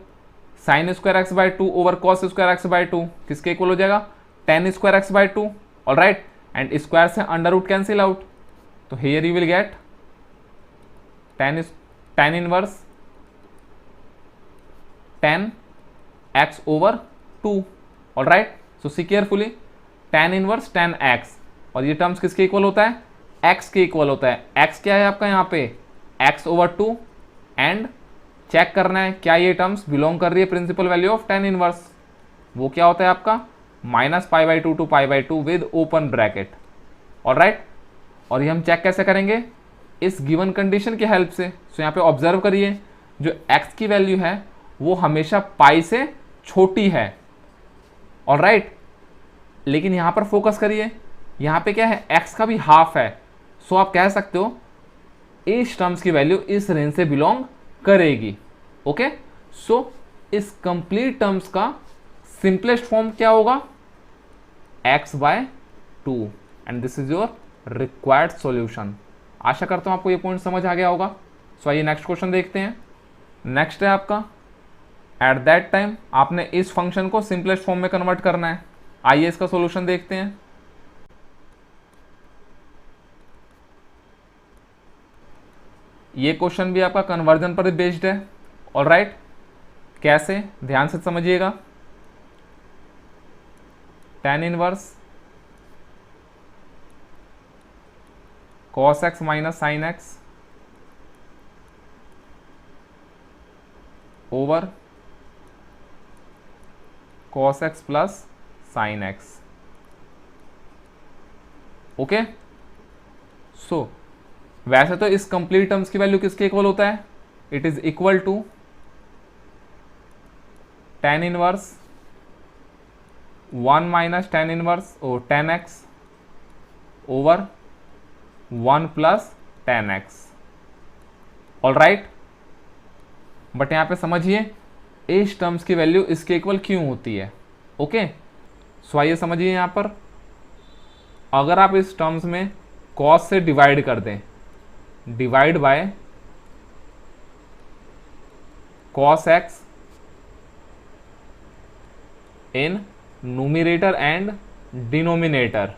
sine square x by 2 over cos square x by 2 किसके इक्वल हो जाएगा, tan square x by 2। Alright, and square से अंडर रूट कैंसिल आउट, तो here you will get tan inverse tan x over 2। Alright, so see carefully, tan inverse tan x, और ये terms किसके equal होता है, x के इक्वल होता है। x क्या है आपका यहाँ पे x ओवर 2 एंड चेक करना है क्या ये टर्म्स बिलोंग कर रही है principal value of tan inverse, वो क्या होता है आपका -π/2 to π/2 with open bracket. Alright, और ये हम चेक कैसे करेंगे, इस गिवन कंडीशन की हेल्प से। सो यहाँ पे ऑब्जर्व करिए, जो x की वैल्यू है वो हमेशा पाई से छोटी है। ऑलराइट, लेकिन यहाँ पर फोकस करिए, यहाँ पे क्या है x का भी हाफ है, सो आप कह सकते हो इस टर्म्स की वैल्यू इस रेंज से बिलोंग करेगी। ओके, सो इस कंप्लीट टर्म्स का सिंपलेस्ट फॉर्म क्या होगा, x/2 and this is your required solution. आशा करता हूं आपको ये पॉइंट समझ आ गया होगा। सो आइए नेक्स्ट क्वेश्चन देखते हैं। नेक्स्ट है आपका, एट दैट टाइम आपने इस फंक्शन को सिंपलेस्ट फॉर्म में कन्वर्ट करना है। आइए इसका सॉल्यूशन देखते हैं। ये क्वेश्चन भी आपका कन्वर्जन पर बेस्ड है। ऑलराइट, कैसे, ध्यान से समझिएगा, tan inverse cos x minus sine x over cos x plus sine x। Okay, so वैसे तो इस कंप्लीट टर्म्स की वैल्यू किसके इक्वल होता है, it is equal to tan inverse 1 minus tan inverse और tan x over 1 plus tan x। Alright, but यहाँ पे समझिए इस टर्म्स की वैल्यू इसके इक्वल क्यों होती है। ओके, सो आइए समझिए, यहाँ पर अगर आप इस टर्म्स में cos से डिवाइड कर दें, divide by cos x in numerator and denominator.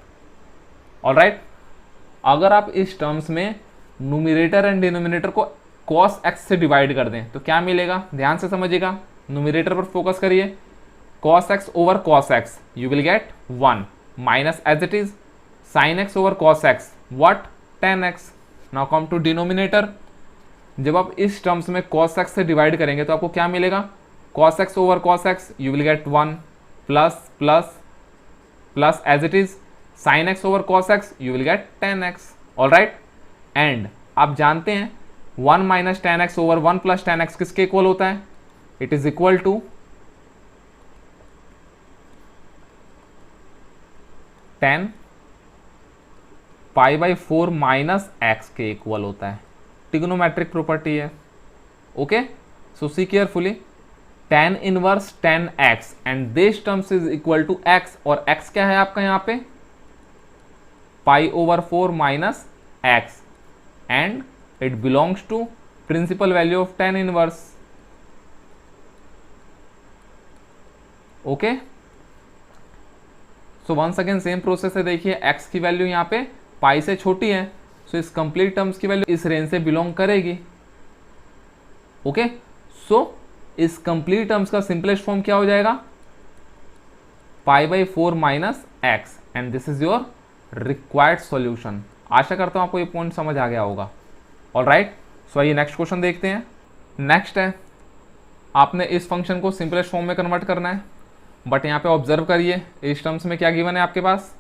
Alright, अगर आप इस टर्म्स में न्यूमरेटर एंड डिनोमिनेटर को cos x से डिवाइड कर दें तो क्या मिलेगा, ध्यान से समझिएगा, न्यूमरेटर पर फोकस करिए। cos x over cos x you will get 1 minus as it is sin x over cos x what, tan x। Now come to denominator, जब आप इस टर्म्स में cos x से डिवाइड करेंगे तो आपको क्या मिलेगा, cos x over cos x you will get 1 plus plus plus as it is sin x over cos x you will get tan x। Alright, and आप जानते हैं 1 minus tan x over 1 plus tan x किसके equal होता है, it is equal to tan pi by 4 minus x के इक्वल होता है। ट्रिग्नोमेट्रिक प्रॉपर्टी है। Okay, so see carefully, tan inverse tan x and this terms is equal to x, और x क्या है आपका यहाँ पे, pi over 4 minus x, and it belongs to principal value of tan inverse। Okay, so once again same process है। देखिए x की value यहाँ पे पाई से छोटी है, सो इस कंप्लीट टर्म्स की वैल्यू इस रेंज से बिलोंग करेगी। ओके, सो इस कंप्लीट टर्म्स का सिंपलेस्ट फॉर्म क्या हो जाएगा, pi by 4 minus x, and this is your required solution. आशा करता हूं आपको ये पॉइंट समझ आ गया होगा। ऑलराइट, सो आइए नेक्स्ट क्वेश्चन देखते हैं। नेक्स्ट है, आपने इस फंक्शन को सिंपलेस्ट फॉर्म में कन्वर्ट करना है, बट यहाँ पे ऑब्जर्व करिए इस टर्म्स में क्या गिवन है आपके पास,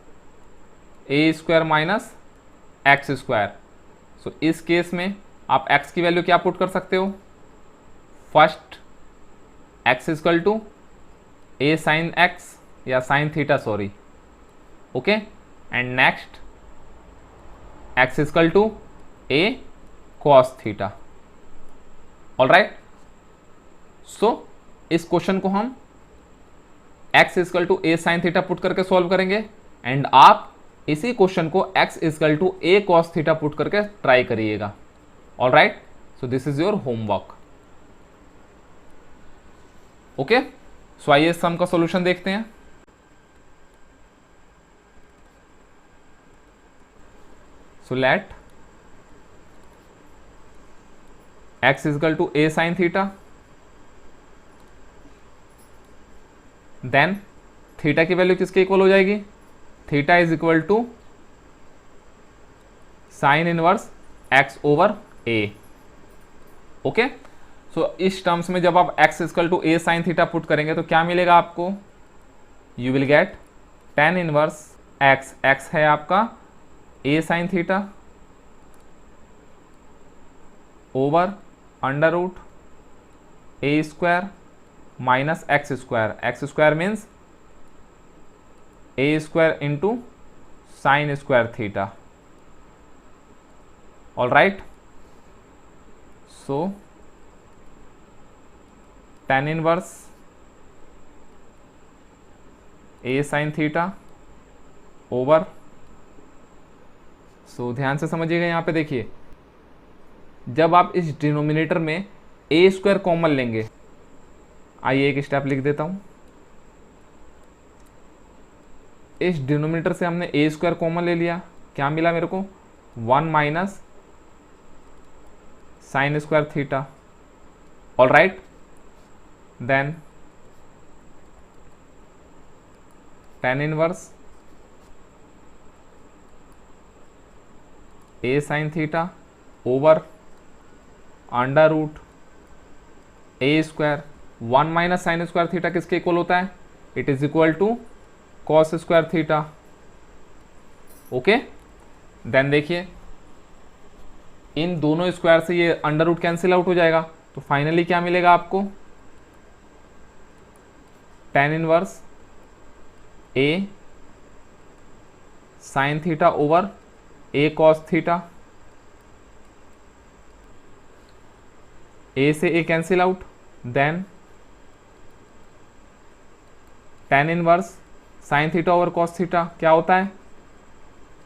ए स्क्वायर माइनस एक्स स्क्वायर। सो इस केस में आप x की वैल्यू क्या पुट कर सकते हो, first x equal to a sine x या sine theta, sorry. Okay, and next x equal to a cos theta. Alright, so इस क्वेश्चन को हम x equal to a sine theta put करके solve करेंगे, and आप इसी question को x equal to a cos theta put करके try करिएगा। Alright, so this is your homework. Okay, so आइए इस सम का सॉल्यूशन देखते हैं। सो let x equal to a sine theta, then theta की वैल्यू किसके इक्वल हो जाएगी, theta is equal to sine inverse x over a। Okay, so इस टर्म्स में जब आप x equal to a sine theta put करेंगे तो क्या मिलेगा आपको, you will get tan inverse x, x है आपका a sine theta over under root a square minus x square, x square means a square into sine square theta. All right, so tan inverse a sine theta over, so ध्यान से समझिएगा, यहाँ पे देखिए जब आप इस डिनोमिनेटर में ए स्क्वायर कॉमन लेंगे, आइए एक स्टेप लिख देता हूं, इस डिनोमिनेटर से हमने ए स्क्वायर कॉमन ले लिया, क्या मिला मेरे को, 1 minus sine square theta. All right, then tan inverse a sine theta over under root a square, 1 minus sine square theta किसके इक्वल होता है, it is equal to cos square theta. Okay, then देखिए इन दोनों square से ये under root cancel out हो जाएगा, तो फाइनली क्या मिलेगा आपको, tan inverse a sine theta over a cos theta, a से a cancel out, then tan inverse sine theta over cos theta क्या होता है,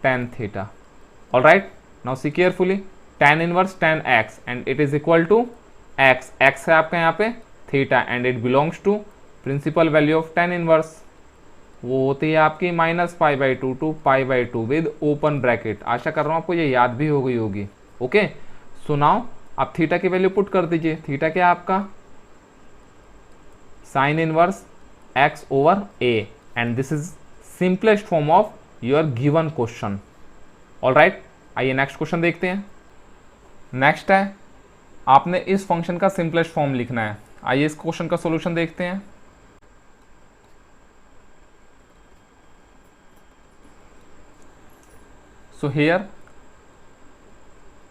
tan theta. All right, now see carefully, tan inverse tan x and it is equal to x, x है आपका यहाँ पे theta and it belongs to principal value of tan inverse, वो होती है आपकी -π/2 टू π/2 विद ओपन ब्रैकेट। आशा कर रहा हूँ आपको ये याद भी हो गई होगी। ओके, सो नाउ आप थीटा की वैल्यू पुट कर दीजिए। थीटा क्या है आपका, sine inverse x over a, and this is simplest form of your given question. Alright, आइए नेक्स्ट क्वेश्चन देखते हैं। नेक्स्ट है, आपने इस फंक्शन का सिंपलेस्ट फॉर्म लिखना है। आइए इस क्वेश्चन का सॉल्यूशन देखते हैं। So here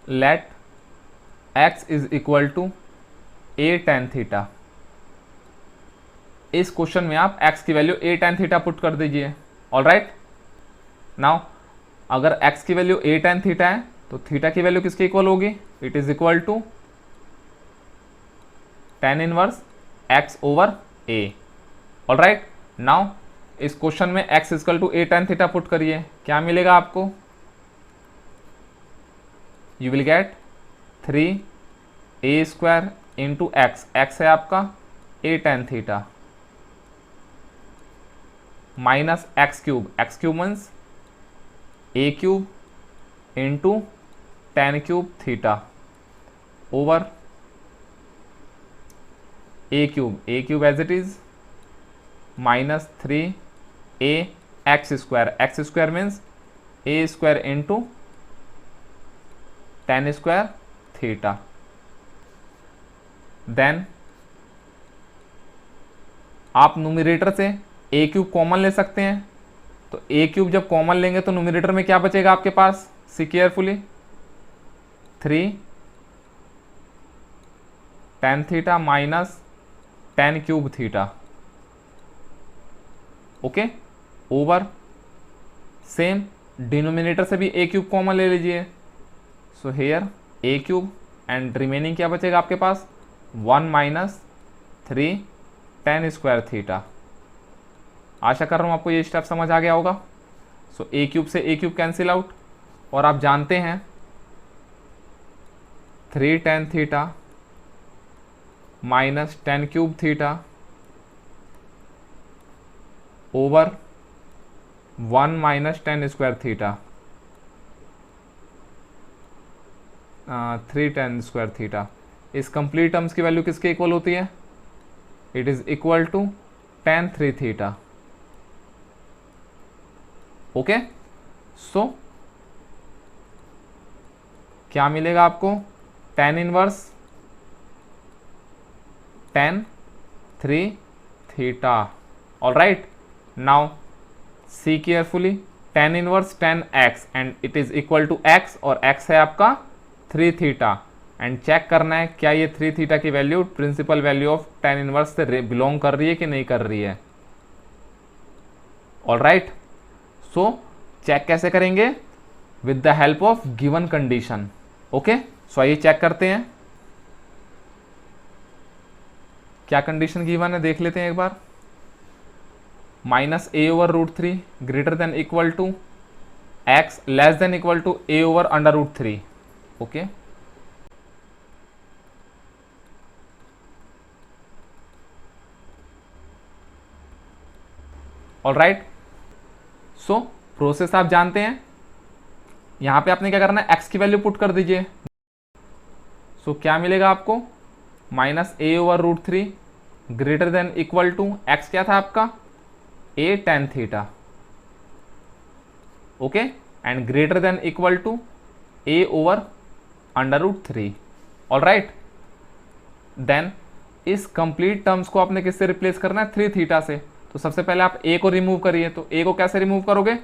let x is equal to a tan theta. इस क्वेश्चन में आप x की value a tan theta put कर दीजिए। ऑलराइट, नाउ अगर x की वैल्यू a tan थीटा है तो थीटा की वैल्यू किसके इक्वल होगी, it is equal to tan inverse x over a। Alright, now इस क्वेश्चन में x equal to a tan theta put करिए, क्या मिलेगा आपको, you will get 3a² into x, x है आपका a tan theta, minus x³ means a³ into tan³ theta over a³ as it is minus 3a² means a² into tan² theta. Then आप numerator से a³ common ले सकते हैं, तो a³ जब common लेंगे तो न्यूमरेटर में क्या बचेगा आपके पास, see carefully, 3 tan theta minus tan³ theta. Okay, over same denominator से भी a³ कॉमन ले लीजिए, so here a³ and remaining क्या बचेगा आपके पास, 1 माइनस 3 tan² थीटा। आशा कर रहा हूँ आपको ये स्टेप समझ आ गया होगा। सो a³ से a³ कैंसिल आउट, और आप जानते हैं 3 tan theta minus tan³ theta over 1 minus tan² theta, 3 tan² theta. इस कंप्लीट टर्म्स की वैल्यू किसके इक्वल होती है, it is equal to tan 3 theta. Okay, so क्या मिलेगा आपको, tan inverse tan 3 theta. Alright, now see carefully, tan inverse tan x and it is equal to x, और x है आपका 3 थीटा, एंड चेक करना है क्या ये 3 थीटा की value principal value of tan inverse से बिलोंग कर रही है कि नहीं कर रही है। ऑलराइट, सो चेक कैसे करेंगे, with the help of given condition. Okay, so आइए चेक करते हैं क्या कंडीशन गिवन है, देख लेते हैं एक बार। -a/√3 greater than equal to x less than equal to a/√3। Okay, alright, so process आप जानते हैं। यहां पे आपने क्या करना है, x की वैल्यू पुट कर दीजिए। सो क्या मिलेगा आपको, -a/√3 greater than equal to x क्या था आपका, a tan theta. Okay, and greater than equal to a/√3। Alright, then इस कंप्लीट टर्म्स को आपने किससे रिप्लेस करना है, 3 थीटा से। तो सबसे पहले आप a को रिमूव करिए, तो a को कैसे रिमूव करोगे,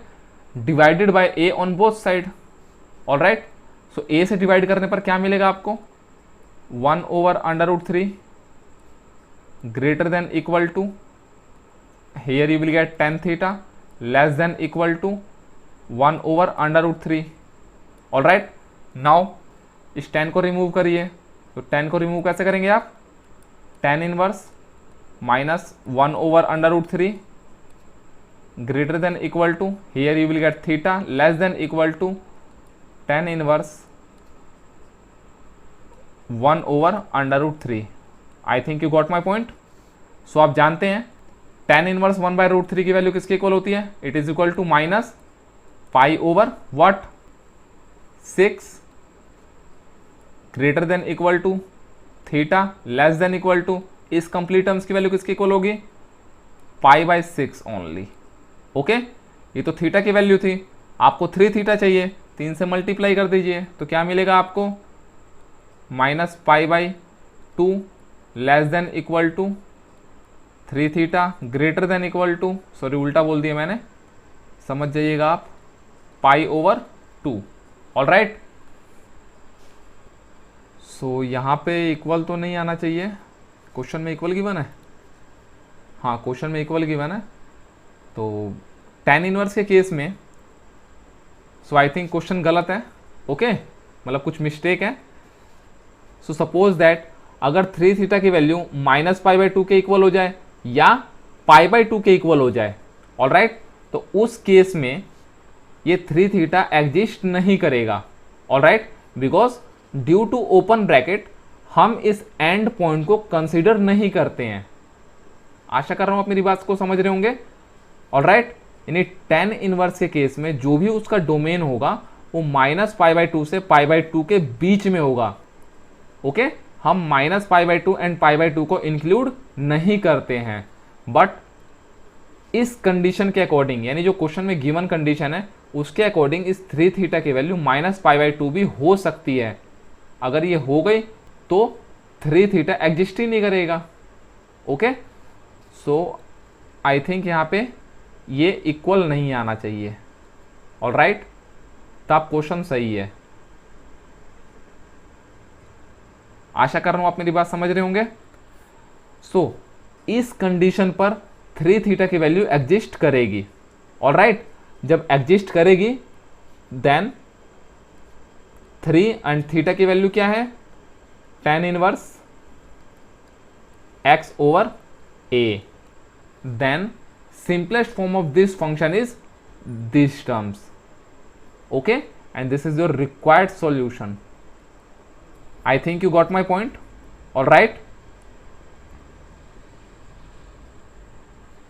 divided by a on both side. Alright, so a से डिवाइड करने पर क्या मिलेगा आपको, 1/√3 greater than equal to, here you will get tan theta less than equal to 1/√3। Alright, now इस tan को रिमूव करिए, तो tan को रिमूव कैसे करेंगे आप, tan inverse -1/√3 greater than equal to, here you will get theta less than equal to tan inverse 1/√3। I think you got my point। सो आप जानते हैं tan इनवर्स 1/√3 की वैल्यू किसके इक्वल होती है? It is equal to minus pi over what 6 greater than equal to theta less than equal to, इस complete terms की value किसकी इक्वल होगी? π/6 ओनली। ओके, ये तो थीटा की वैल्यू थी, आपको 3 थीटा चाहिए, 3 से मल्टीप्लाई कर दीजिए तो क्या मिलेगा आपको? Minus π/2 less than equal to 3 theta greater than equal to, sorry उल्टा बोल दिया मैंने, समझ जाइएगा आप, π/2। ऑलराइट, सो यहाँ पे इक्वल तो नहीं आना चाहिए, क्वेश्चन में इक्वल गिवन है, हाँ क्वेश्चन में इक्वल गिवन है, तो tan इनवर्स के केस में सो आई थिंक क्वेश्चन गलत है। ओके, मतलब कुछ मिस्टेक है। सो सपोज दैट अगर 3 थीटा की वैल्यू माइनस π/2 के इक्वल हो जाए या π/2 के इक्वल हो जाए, ऑलराइट, तो उस केस में ये 3 थीटा एग्जिस्ट नहीं करेगा, alright, because due to open bracket हम इस एंड पॉइंट को कंसीडर नहीं करते हैं। आशा कर रहा हूं आप मेरी बात को समझ रहे होंगे, ऑलराइट। यानी tan इनवर्स के केस में जो भी उसका डोमेन होगा वो माइनस π/2 से π/2 के बीच में होगा। ओके, हम माइनस π/2 एंड π/2 को इंक्लूड नहीं करते हैं, बट इस कंडीशन के अकॉर्डिंग, यानी जो क्वेश्चन में गिवन कंडीशन है उसके अकॉर्डिंग इस 3 थीटा की वैल्यू माइनस π/2 भी हो सकती है। अगर ये हो गई तो 3 थीटा एग्जिस्ट ही नहीं करेगा। ओके, सो आई थिंक यहाँ पे ये इक्वल नहीं आना चाहिए, ऑलराइट, तब क्वेश्चन सही है। आशा कर रहा हूं आप मेरी बात समझ रहे होंगे। सो इस कंडीशन पर 3 थीटा की वैल्यू एग्जिस्ट करेगी, ऑलराइट। जब एग्जिस्ट करेगी देन 3 एंड थीटा की वैल्यू क्या है? tan inverse x over a, then simplest form of this function is these terms, okay, and this is your required solution. I think you got my point, all right.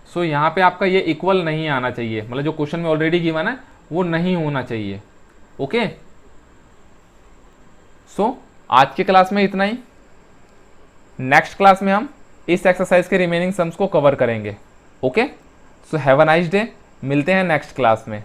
So यहाँ पे आपका ये equal नहीं आना चाहिए, मतलब जो question में ऑलरेडी गिवन है वो नहीं होना चाहिए। ओके, सो आज के क्लास में इतना ही। नेक्स्ट क्लास में हम इस एक्सरसाइज के रिमेनिंग सम्स को कवर करेंगे। Okay, so have a nice day, मिलते हैं नेक्स्ट क्लास में।